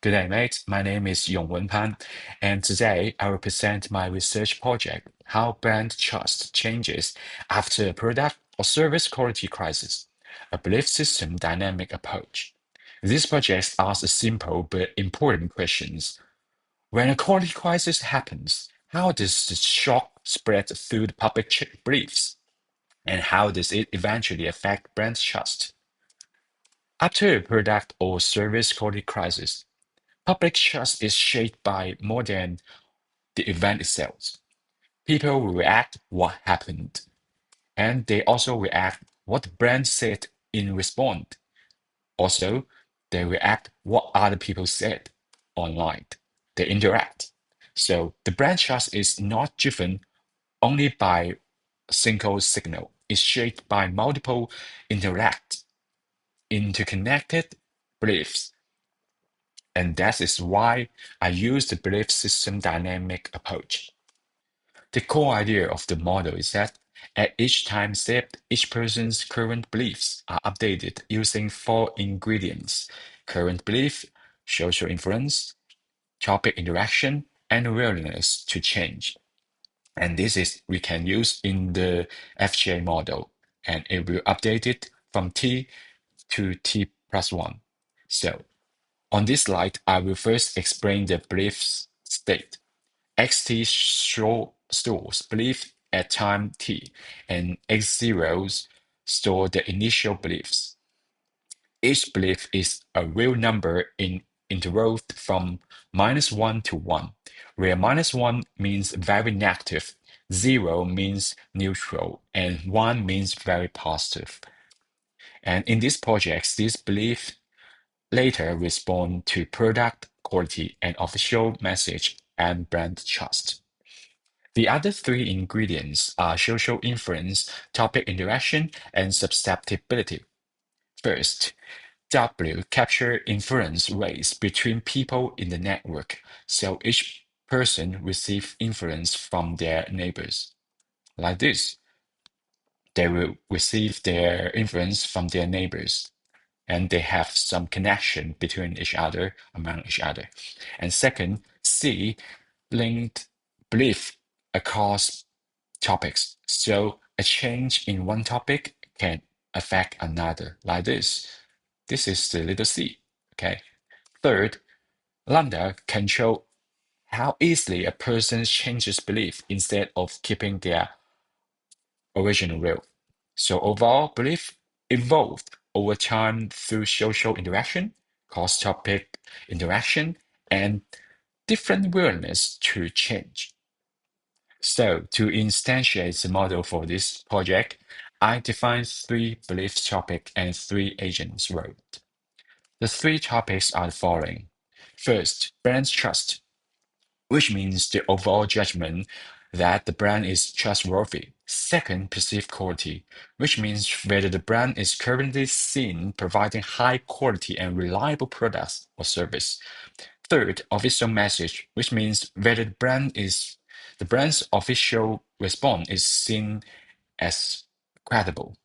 Good day, mate. My name is Yongwen Pan, and today I will present my research project, How Brand Trust Changes After a Product or Service Quality Crisis, a belief system dynamic approach. This project asks simple but important questions. When a quality crisis happens, how does the shock spread through the public beliefs? And how does it eventually affect brand trust? After a product or service quality crisis, public trust is shaped by more than the event itself. People will react what happened, and they also react what the brand said in response. Also, they react what other people said online. They interact. So the brand trust is not driven only by a single signal. It's shaped by multiple interconnected beliefs. And that is why I use the belief system dynamic approach. The core idea of the model is that at each time step, each person's current beliefs are updated using four ingredients: current belief, social influence, topic interaction, and willingness to change. And this is we can use in the FGA model, and it will update it from T to T plus 1. So on this slide, I will first explain the belief state. XT stores belief at time t, and X zeros store the initial beliefs. Each belief is a real number in interval from -1 to 1, where -1 means very negative, 0 means neutral, and 1 means very positive. And in these projects, these beliefs later respond to product quality and official message and brand trust. The other three ingredients are social influence, topic interaction, and susceptibility. First, W capture influence rates between people in the network, so each person receives influence from their neighbors. Like this, they will receive their influence from their neighbors, and they have some connection between each other, among each other. And second, C linked belief across topics. So a change in one topic can affect another, like this. This is the little c. Okay. Third, lambda control how easily a person changes belief instead of keeping their original will. So overall, belief evolved over time through social interaction, cross-topic interaction, and different willingness to change. So to instantiate the model for this project, I defined three belief topics and three agents roles. The three topics are the following. First, brand trust, which means the overall judgment that the brand is trustworthy. Second, perceived quality, which means whether the brand is currently seen providing high quality and reliable products or service. Third, official message, which means whether the brand's official response is seen as credible.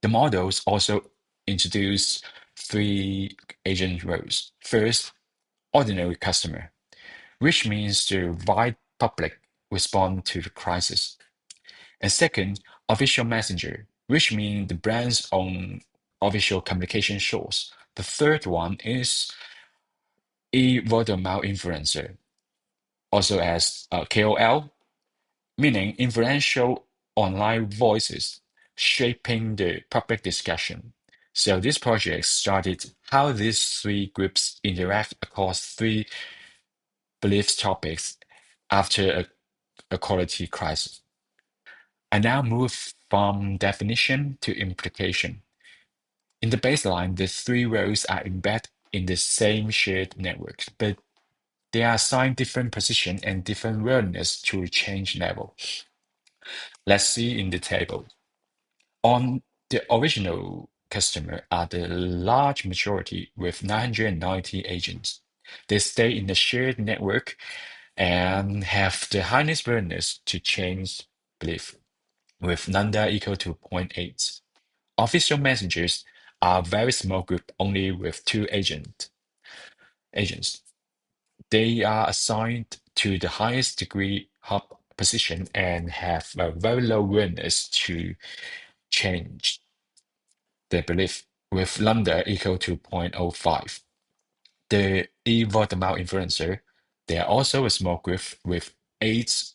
The models also introduce three agent roles. First, ordinary customer, which means the wide public respond to the crisis. And second, official messenger, which means the brand's own official communication source. The third one is a word of mouth influencer, also as KOL, meaning influential online voices shaping the public discussion. So this project started how these three groups interact across three belief topics after a quality crisis. I now move from definition to implication. In the baseline, the three roles are embedded in the same shared network, but they are assigned different position and different willingness to change level. Let's see in the table. On the original customer are the large majority with 990 agents. They stay in the shared network and have the highest willingness to change belief, with lambda equal to zero point 0.8. Official messengers are a very small group, only with two agents. agents. They are assigned to the highest degree hub position and have a very low willingness to change their belief, with lambda equal to 0.05. The word of mouth influencer, they are also a small group with 8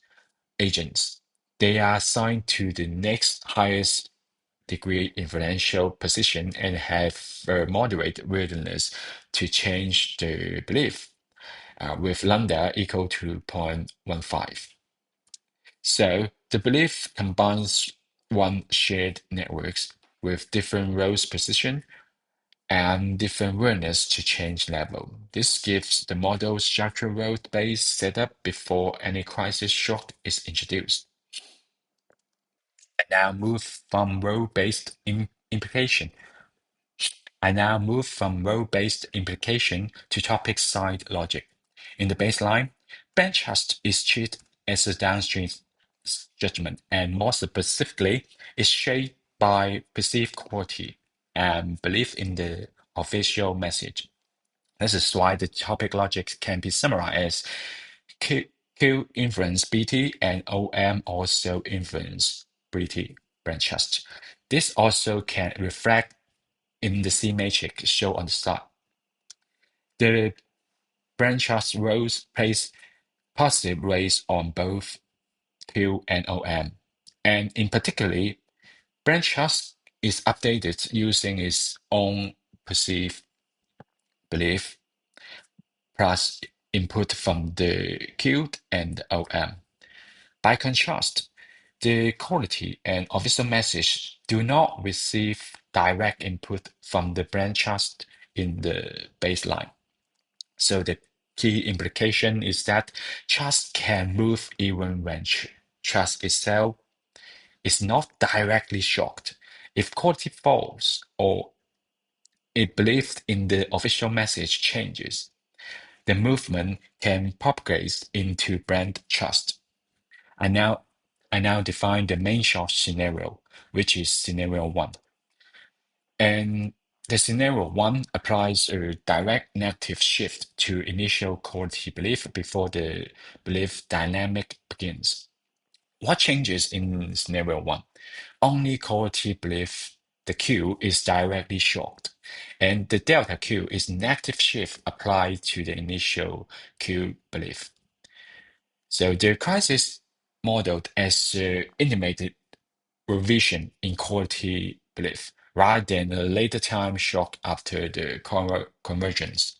agents. They are assigned to the next highest degree influential position and have a moderate willingness to change their belief, with lambda equal to 0.15. So the belief combines one shared networks with different roles position and different willingness to change level. This gives the model structural role-based setup before any crisis shock is introduced. And now move from role-based implication. I now move from role-based implication to topic-side logic. In the baseline, bench trust is treated as a downstream judgment, and more specifically, is shaped by perceived quality and belief in the official message. This is why the topic logic can be summarized as Q influence BT and OM also influence BT branch trust. This also can reflect in the C matrix shown on the slide. The branch trust rows place positive weights on both Q and OM, and in particular, branch trust is updated using its own perceived belief plus input from the Q and OM. By contrast, the quality and official message do not receive direct input from the branch trust in the baseline. So the key implication is that trust can move even when trust itself is not directly shocked. If quality falls or a belief in the official message changes, the movement can propagate into brand trust. I now define the main shock scenario, which is scenario 1. And the scenario 1 applies a direct negative shift to initial quality belief before the belief dynamic begins. What changes in scenario 1? Only quality belief, the Q, is directly shocked, and the delta Q is negative shift applied to the initial Q belief. So the crisis modeled as intimated revision in quality belief rather than a later time shock after the convergence.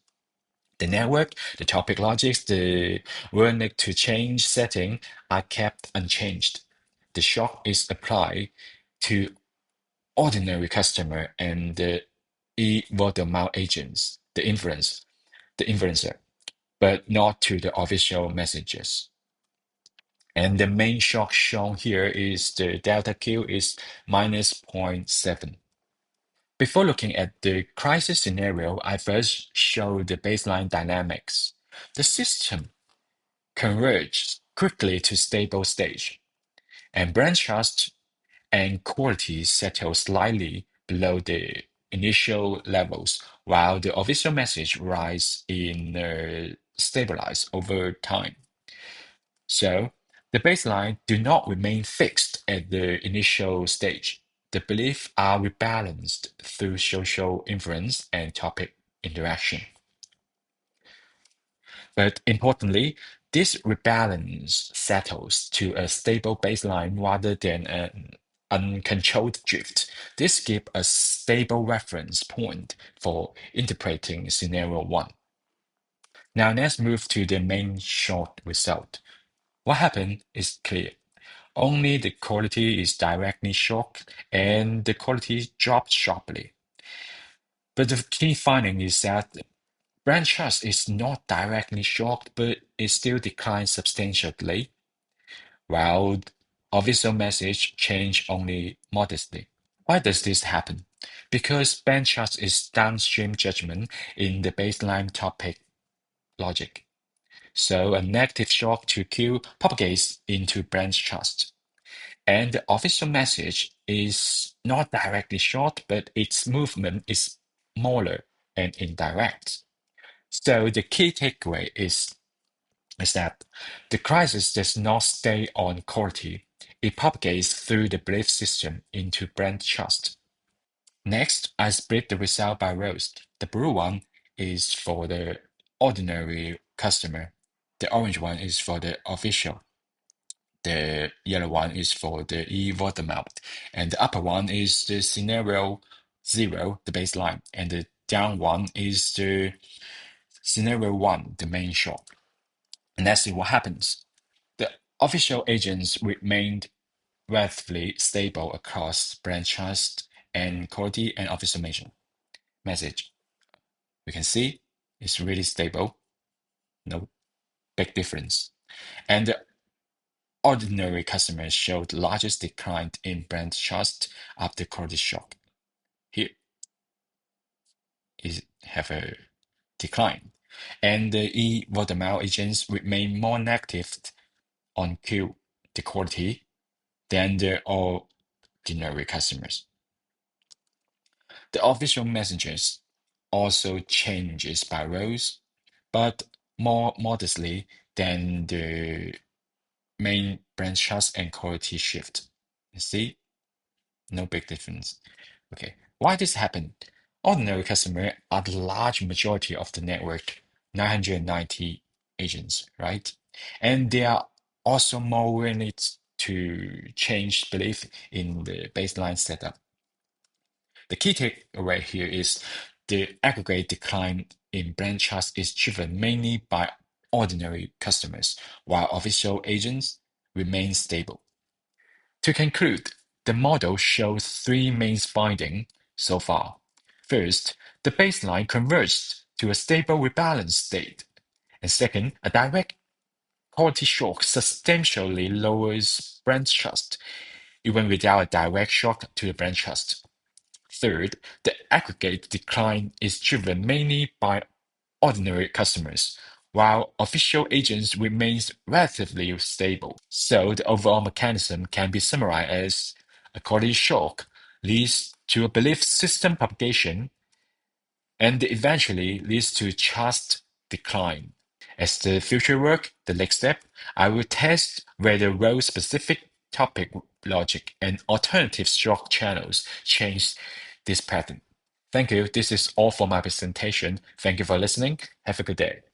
The network, the topic logics, the willingness to change setting are kept unchanged. The shock is applied to ordinary customer and the word of mouth agents, the influencer, but not to the official messages. And the main shock shown here is the delta Q is minus 0.7. Before looking at the crisis scenario, I first show the baseline dynamics. The system converges quickly to stable stage, and branch trust and quality settle slightly below the initial levels, while the official message rise in stabilize over time. So the baseline do not remain fixed at the initial stage. The beliefs are rebalanced through social influence and topic interaction. But importantly, this rebalance settles to a stable baseline rather than an uncontrolled drift. This gives a stable reference point for interpreting scenario 1. Now let's move to the main short result. What happened is clear. Only the quality is directly shocked and the quality dropped sharply. But the key finding is that brand trust is not directly shocked, but it still declines substantially, while official message change only modestly. Why does this happen? Because brand trust is downstream judgment in the baseline topic logic. So a negative shock to Q propagates into brand trust. And the official message is not directly short, but its movement is smaller and indirect. So the key takeaway is that the crisis does not stay on quality. It propagates through the belief system into brand trust. Next, I split the result by rows. The blue one is for the ordinary customer. The orange one is for the official. The yellow one is for the e-word of mouth. And the upper one is the scenario 0, the baseline. And the down one is the scenario 1, the main shock. And let's see what happens. The official agents remained relatively stable across brand trust and quality and official message. We can see it's really stable, no big difference. And the ordinary customers showed the largest decline in brand trust after quality shock. Here is have a decline. And the word of mouth agents remain more negative on Q, the quality, than the ordinary customers. The official messages also changes by roles, but more modestly than the main brand trust and quality shift. You see, no big difference. Okay, why this happened? Ordinary customers are the large majority of the network, 990 agents, right? And they are also more willing to change belief in the baseline setup. The key takeaway here is the aggregate decline in brand trust is driven mainly by ordinary customers, while official agents remain stable. To conclude, the model shows three main findings so far. First, the baseline converged to a stable rebalanced state. And second, a direct quality shock substantially lowers brand trust, even without a direct shock to the brand trust. Third, the aggregate decline is driven mainly by ordinary customers, while official agents remains relatively stable. So the overall mechanism can be summarized as a quality shock leads to a belief system propagation and eventually leads to trust decline. As the future work, the next step, I will test whether role-specific topic logic and alternative shock channels change this pattern. Thank you. This is all for my presentation. Thank you for listening. Have a good day.